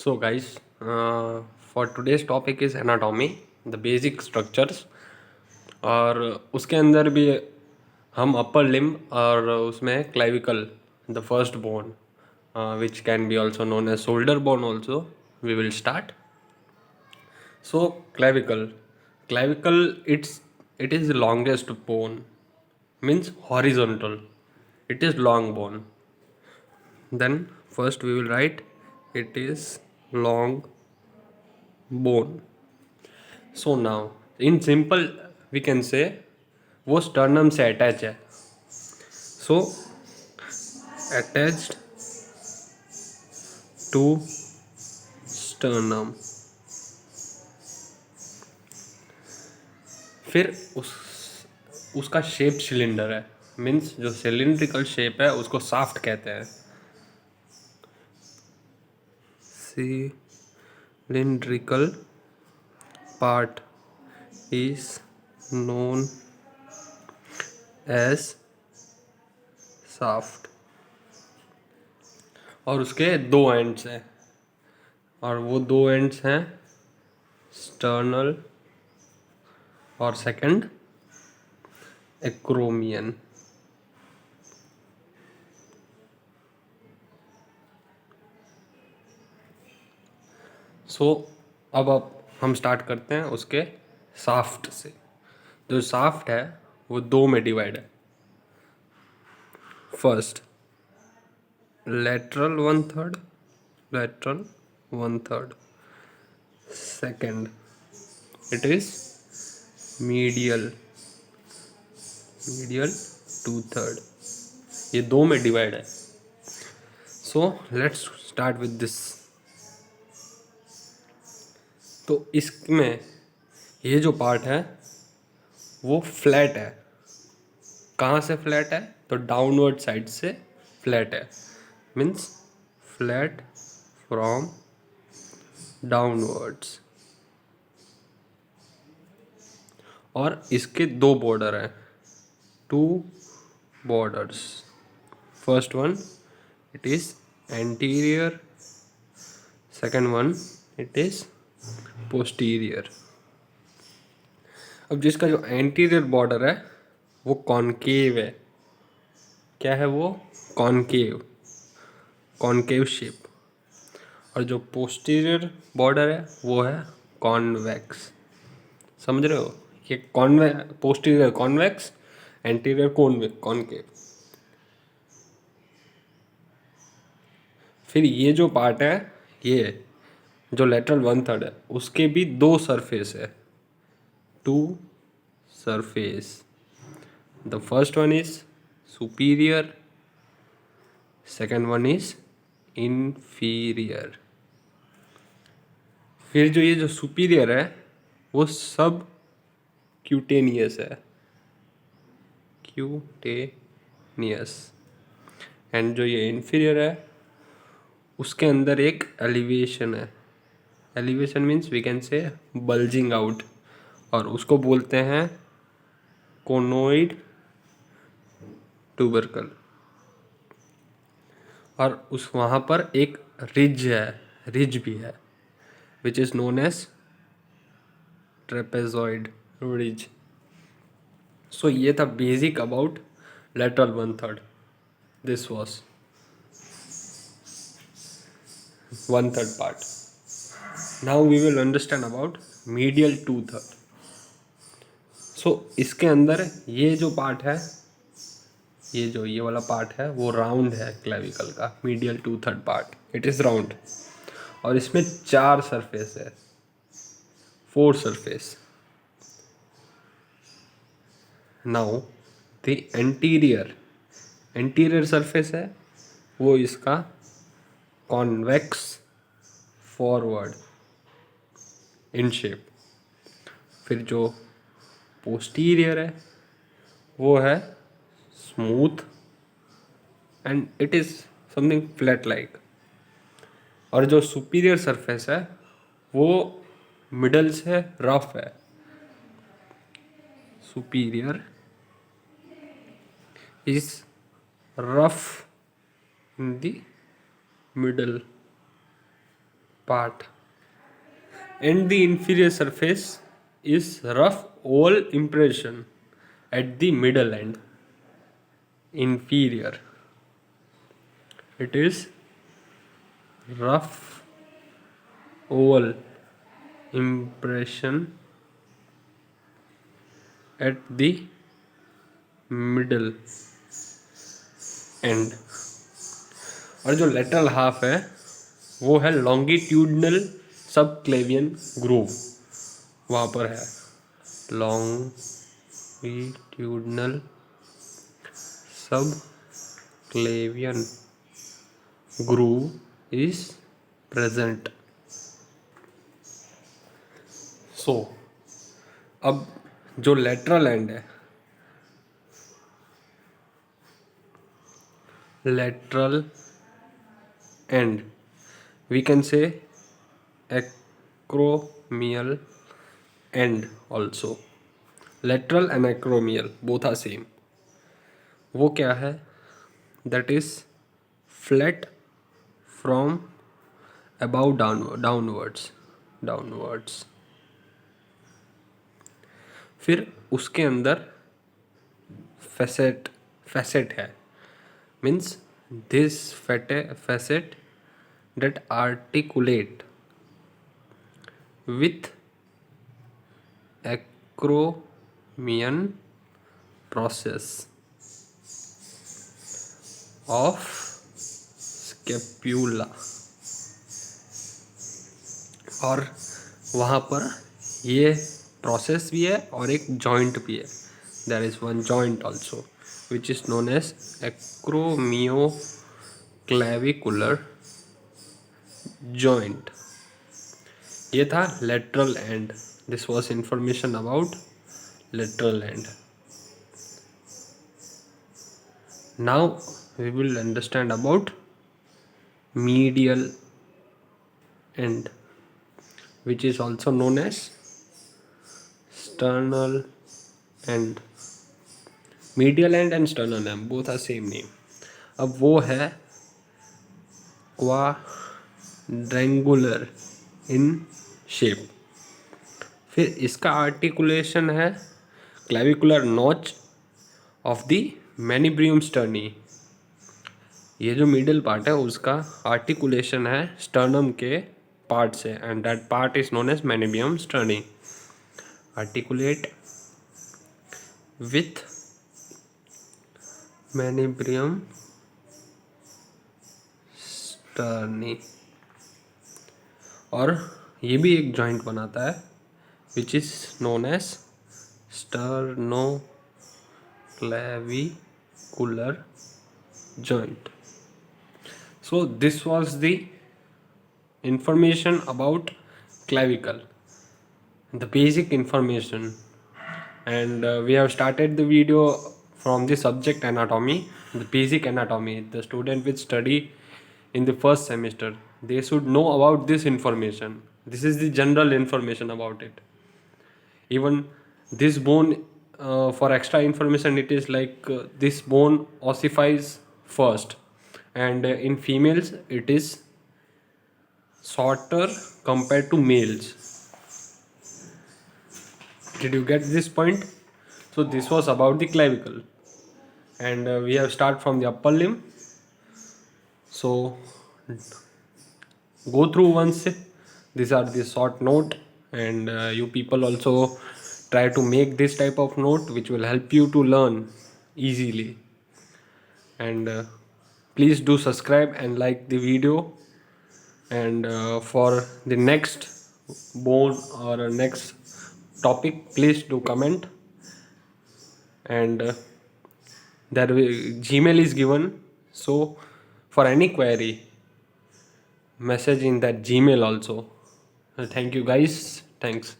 So, guys, for today's topic is anatomy, the basic structures. और उसके अंदर भी हम अपर लिम्ब और उसमें clavicle the first bone which can be also known as shoulder bone also we will start. So clavicle it is the longest bone, means horizontal, it is long bone. Then first we will write it is long bone. So now in simple we can say वो sternum से attach है. So attached to sternum. फिर उसका shape cylinder है, means जो cylindrical shape है उसको shaft कहते हैं. Cylindrical part is known as shaft. और उसके दो एंड्स हैं, और वो दो एंड्स हैं स्टर्नल और सेकंड एक्रोमियन. सो अब हम स्टार्ट करते हैं उसके साफ्ट से. जो साफ्ट है वो दो में डिवाइड है. First lateral 1/3, lateral 1/3. Second, it is medial 2/3. ये दो में डिवाइड है. So let's start with this. तो इसमें ये जो पार्ट है वो फ्लैट है. कहाँ से फ्लैट है? तो डाउनवर्ड साइड से फ्लैट है, मीन्स फ्लैट फ्रॉम डाउनवर्ड्स. और इसके दो बॉर्डर हैं, two borders. First one it is anterior, second one it is posterior. अब जिसका जो एंटीरियर बॉर्डर है वो कॉनकेव है. क्या है वो? Concave, concave shape. और जो पोस्टीरियर बॉर्डर है वो है कॉन्वेक्स. समझ रहे हो? ये पोस्टीरियर कॉन्वेक्स, एंटीरियर कॉनकेव. फिर ये जो पार्ट है, ये जो लेटरल 1/3 है उसके भी दो सरफेस है, two surface. The first one is superior, second one is inferior. फिर जो ये जो सुपीरियर है वो सब क्यूटेनियस है, क्यूटेनियस. एंड जो ये इन्फीरियर है उसके अंदर एक एलिवेशन है. Elevation means we can say bulging out, और उसको बोलते हैं कोनोइड ट्यूबरकल. और उस वहाँ पर एक रिज भी है which is known as trapezoid ridge. So ये था basic about lateral 1/3. This was 1/3 part. Now we will understand about medial 2/3. So इसके अंदर ये जो पार्ट है, ये वाला पार्ट है वो राउंड है क्लेविकल का. Medial 2/3 part it is round. और इसमें 4 सरफेस है, 4 surface. Now the anterior surface है वो इसका कॉन्वेक्स फॉरवर्ड इन शेप. फिर जो पोस्टीरियर है वो है smooth and it is something flat like. और जो सुपीरियर सरफेस है वो मिडल से रफ है. Superior is rough in the middle. part, and the inferior surface is rough oval impression at the middle end. Inferior, it is rough oval impression at the middle end, और जो lateral half है वो है longitudinal subclavian groove, वहाँ पर है longitudinal subclavian groove is present. So अब जो लेटरल एंड है, lateral end we can say acromial end also. lateral and acromial both are same. वो क्या है? that is flat from above downwards. फिर उसके अंदर facet है, means this facet that articulate with acromion process of scapula, और वहाँ पर ये प्रोसेस भी है और एक जॉइंट भी है. There is one joint also which is known as acromioclavicular joint. ये था lateral end. This was information about lateral end. Now we will understand about medial end, which is also known as sternal end. Medial end sternal end both are same name. अब वो है quadrangular in shape. फिर इसका articulation है clavicular notch of the manubrium sterni. ये जो middle part है उसका आर्टिकुलेशन है स्टर्नम के पार्ट से, and that part is known as manubrium sterni. Articulate with manubrium sterni, और ये भी एक जॉइंट बनाता है which is known as sternoclavicular joint. So this was the information about clavicle, the basic information, and we have started the video from the subject anatomy, the basic anatomy. The student will study in the first semester, they should know about this information. This is the general information about it. Even this bone, for extra information, it is like this bone ossifies first, and in females it is shorter compared to males. Did you get this point? So this was about the clavicle, and we have start from the upper limb. So go through once. These are the short note, and you people also try to make this type of note which will help you to learn easily. And please do subscribe and like the video, and for the next bone or next topic please do comment. And there Gmail is given, so for any query message in that Gmail also. Thank you guys. Thanks.